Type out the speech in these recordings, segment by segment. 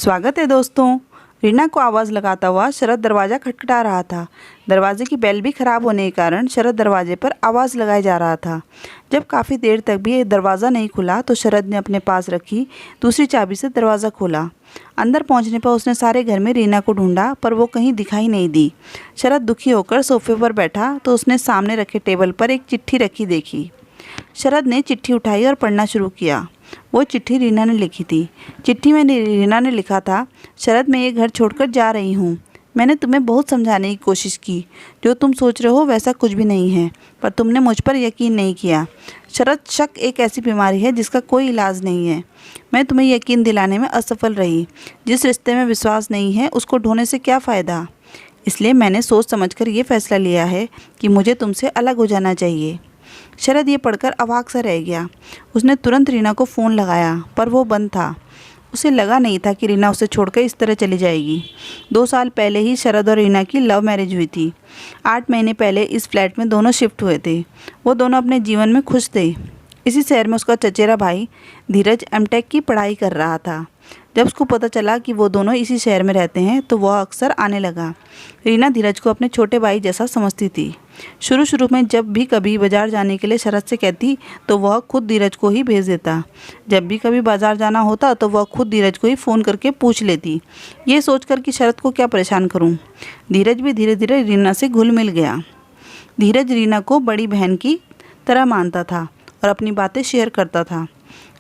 स्वागत है दोस्तों। रीना को आवाज़ लगाता हुआ शरद दरवाज़ा खटखटा रहा था। दरवाजे की बेल भी ख़राब होने के कारण शरद दरवाजे पर आवाज़ लगाए जा रहा था। जब काफ़ी देर तक भी दरवाज़ा नहीं खुला तो शरद ने अपने पास रखी दूसरी चाबी से दरवाज़ा खोला। अंदर पहुंचने पर उसने सारे घर में रीना को ढूंढा पर वो कहीं दिखाई नहीं दी। शरद दुखी होकर सोफे पर बैठा तो उसने सामने रखे टेबल पर एक चिट्ठी रखी देखी। शरद ने चिट्ठी उठाई और पढ़ना शुरू किया। वो चिट्ठी रीना ने लिखी थी। चिट्ठी में रीना ने लिखा था, शरद मैं ये घर छोड़कर जा रही हूँ। मैंने तुम्हें बहुत समझाने की कोशिश की। जो तुम सोच रहे हो वैसा कुछ भी नहीं है, पर तुमने मुझ पर यकीन नहीं किया। शरद, शक एक ऐसी बीमारी है जिसका कोई इलाज नहीं है। मैं तुम्हें यकीन दिलाने में असफल रही। जिस रिश्ते में विश्वास नहीं है उसको ढोने से क्या फ़ायदा। इसलिए मैंने सोच समझकर ये फैसला लिया है कि मुझे तुमसे अलग हो जाना चाहिए। शरद ये पढ़कर अवाक सा रह गया। उसने तुरंत रीना को फ़ोन लगाया पर वो बंद था। उसे लगा नहीं था कि रीना उसे छोड़कर इस तरह चली जाएगी। 2 साल पहले ही शरद और रीना की लव मैरिज हुई थी। 8 महीने पहले इस फ्लैट में दोनों शिफ्ट हुए थे। वो दोनों अपने जीवन में खुश थे। इसी शहर में उसका चचेरा भाई धीरज एमटेक की पढ़ाई कर रहा था। जब उसको पता चला कि वो दोनों इसी शहर में रहते हैं तो वह अक्सर आने लगा। रीना धीरज को अपने छोटे भाई जैसा समझती थी। शुरू में जब भी कभी बाज़ार जाने के लिए शरद से कहती तो वह खुद धीरज को ही भेज देता। जब भी कभी बाज़ार जाना होता तो वह खुद धीरज को ही फ़ोन करके पूछ लेती, ये सोचकर कि शरद को क्या परेशान करूं। धीरज भी धीरे धीरे रीना से घुल मिल गया। धीरज रीना को बड़ी बहन की तरह मानता था और अपनी बातें शेयर करता था।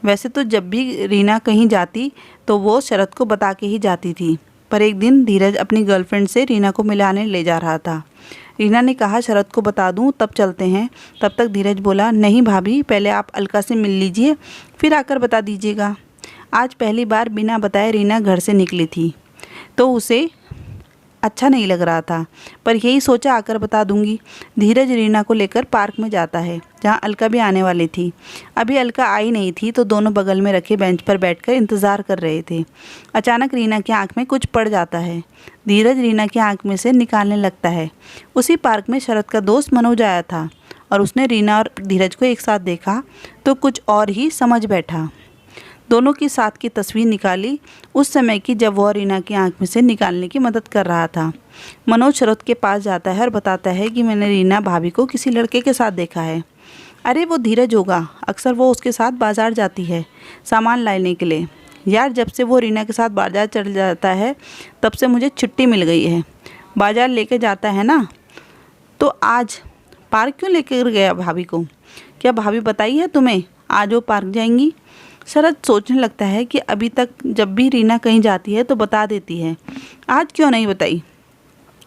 वैसे तो जब भी रीना कहीं जाती तो वो शरद को बता के ही जाती थी, पर एक दिन धीरज अपनी गर्लफ्रेंड से रीना को मिलाने ले जा रहा था। रीना ने कहा, शरद को बता दूं तब चलते हैं। तब तक धीरज बोला, नहीं भाभी, पहले आप अलका से मिल लीजिए फिर आकर बता दीजिएगा। आज पहली बार बिना बताए रीना घर से निकली थी तो उसे अच्छा नहीं लग रहा था, पर यही सोचा आकर बता दूंगी। धीरज रीना को लेकर पार्क में जाता है जहां अलका भी आने वाली थी। अभी अलका आई नहीं थी तो दोनों बगल में रखे बेंच पर बैठकर इंतज़ार कर रहे थे। अचानक रीना की आंख में कुछ पड़ जाता है। धीरज रीना की आंख में से निकालने लगता है। उसी पार्क में शरद का दोस्त मनोज आया था और उसने रीना और धीरज को एक साथ देखा तो कुछ और ही समझ बैठा। दोनों की साथ की तस्वीर निकाली उस समय की जब वह रीना की आंख में से निकालने की मदद कर रहा था। मनोज शरद के पास जाता है और बताता है कि मैंने रीना भाभी को किसी लड़के के साथ देखा है। अरे वो धीरज होगा, अक्सर वो उसके साथ बाज़ार जाती है सामान लाने के लिए। यार, जब से वो रीना के साथ बाज़ार चल जाता है तब से मुझे छुट्टी मिल गई है। बाज़ार लेके जाता है ना, तो आज पार्क क्यों लेकर गया भाभी को? क्या भाभी बताई है तुम्हें आज वो पार्क जाएंगी? शरद सोचने लगता है कि अभी तक जब भी रीना कहीं जाती है तो बता देती है, आज क्यों नहीं बताई?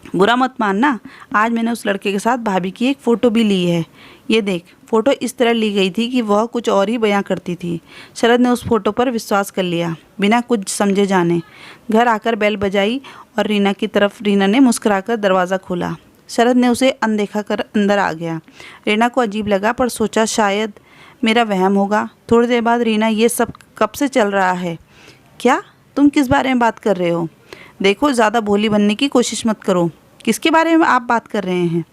बुरा मत मानना, आज मैंने उस लड़के के साथ भाभी की एक फ़ोटो भी ली है। ये देख, फ़ोटो इस तरह ली गई थी कि वह कुछ और ही बयां करती थी। शरद ने उस फ़ोटो पर विश्वास कर लिया बिना कुछ समझे जाने। घर आकर बेल बजाई और रीना की तरफ रीना ने मुस्कुराकर दरवाज़ा खोला। शरद ने उसे अनदेखा कर अंदर आ गया। रीना को अजीब लगा पर सोचा शायद मेरा वहम होगा। थोड़ी देर बाद रीना, ये सब कब से चल रहा है? क्या तुम किस बारे में बात कर रहे हो? देखो, ज़्यादा भोली बनने की कोशिश मत करो। किसके बारे में आप बात कर रहे हैं?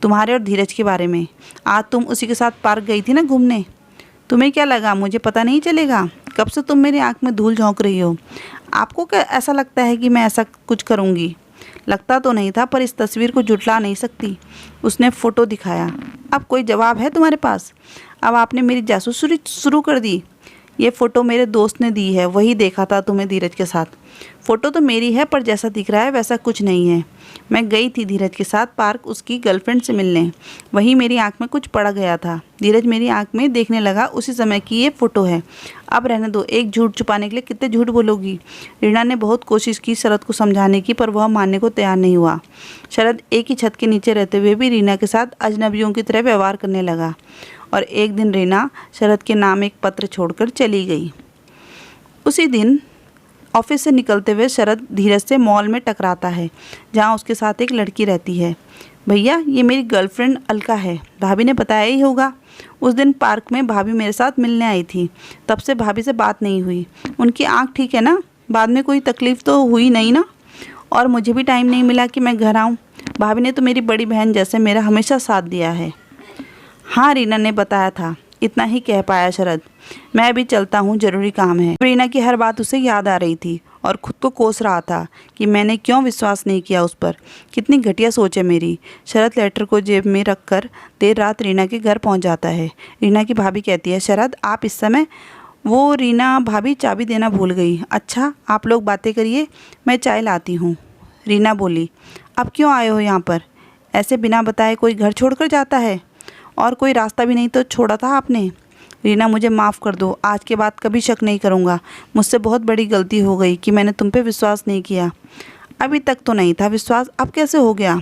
तुम्हारे और धीरज के बारे में। आज तुम उसी के साथ पार्क गई थी ना घूमने। तुम्हें क्या लगा मुझे पता नहीं चलेगा? कब से तुम मेरी आँख में धूल झोंक रही हो? आपको क्या ऐसा लगता है कि मैं ऐसा कुछ करूँगी? लगता तो नहीं था, पर इस तस्वीर को झुठला नहीं सकती। उसने फ़ोटो दिखाया। अब कोई जवाब है तुम्हारे पास? अब आपने मेरी जासूसी शुरू कर दी। ये फ़ोटो मेरे दोस्त ने दी है, वही देखा था तुम्हें धीरज के साथ। फ़ोटो तो मेरी है पर जैसा दिख रहा है वैसा कुछ नहीं है। मैं गई थी धीरज के साथ पार्क उसकी गर्लफ्रेंड से मिलने, वहीं मेरी आंख में कुछ पड़ गया था। धीरज मेरी आंख में देखने लगा उसी समय की ये फ़ोटो है। अब रहने दो, एक झूठ छुपाने के लिए कितने झूठ बोलोगी? रीना ने बहुत कोशिश की शरद को समझाने की, पर वह मानने को तैयार नहीं हुआ। शरद एक ही छत के नीचे रहते हुए भी रीना के साथ अजनबियों की तरह व्यवहार करने लगा और एक दिन रीना शरद के नाम एक पत्र छोड़कर चली गई। उसी दिन ऑफिस से निकलते हुए शरद धीरज से मॉल में टकराता है जहां उसके साथ एक लड़की रहती है। भैया, ये मेरी गर्लफ्रेंड अलका है, भाभी ने बताया ही होगा। उस दिन पार्क में भाभी मेरे साथ मिलने आई थी, तब से भाभी से बात नहीं हुई। उनकी आँख ठीक है ना? बाद में कोई तकलीफ़ तो हुई नहीं ना? और मुझे भी टाइम नहीं मिला कि मैं घर आऊँ। भाभी ने तो मेरी बड़ी बहन जैसे मेरा हमेशा साथ दिया है। हाँ, रीना ने बताया था इतना ही कह पाया शरद। मैं अभी चलता हूँ, ज़रूरी काम है। रीना की हर बात उसे याद आ रही थी और खुद को कोस रहा था कि मैंने क्यों विश्वास नहीं किया उस पर। कितनी घटिया सोच है मेरी। शरद लेटर को जेब में रखकर देर रात रीना के घर पहुंच जाता है। रीना की भाभी कहती है, शरद आप इस समय। वो रीना, भाभी चाबी देना भूल गई। अच्छा, आप लोग बातें करिए, मैं चाय लाती हूँ। रीना बोली, अब क्यों आए हो यहाँ पर? ऐसे बिना बताए कोई घर छोड़कर जाता है? और कोई रास्ता भी नहीं तो छोड़ा था आपने? रीना, मुझे माफ़ कर दो, आज के बाद कभी शक नहीं करूँगा। मुझसे बहुत बड़ी गलती हो गई कि मैंने तुम पे विश्वास नहीं किया। अभी तक तो नहीं था विश्वास, अब कैसे हो गया?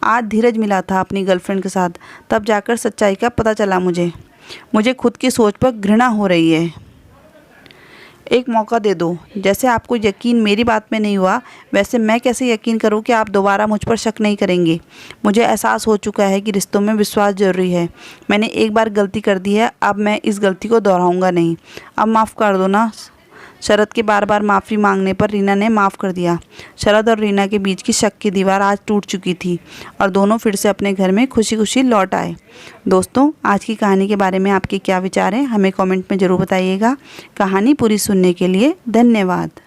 आज धीरज मिला था अपनी गर्लफ्रेंड के साथ, तब जाकर सच्चाई का पता चला मुझे खुद की सोच पर घृणा हो रही है। एक मौका दे दो। जैसे आपको यकीन मेरी बात में नहीं हुआ, वैसे मैं कैसे यकीन करूं कि आप दोबारा मुझ पर शक नहीं करेंगे। मुझे एहसास हो चुका है कि रिश्तों में विश्वास ज़रूरी है। मैंने एक बार गलती कर दी है, अब मैं इस गलती को दोहराऊंगा नहीं। अब माफ़ कर दो ना। शरद के बार बार माफ़ी मांगने पर रीना ने माफ़ कर दिया। शरद और रीना के बीच की शक की दीवार आज टूट चुकी थी और दोनों फिर से अपने घर में खुशी खुशी लौट आए। दोस्तों, आज की कहानी के बारे में आपके क्या विचार हैं, हमें कमेंट में ज़रूर बताइएगा। कहानी पूरी सुनने के लिए धन्यवाद।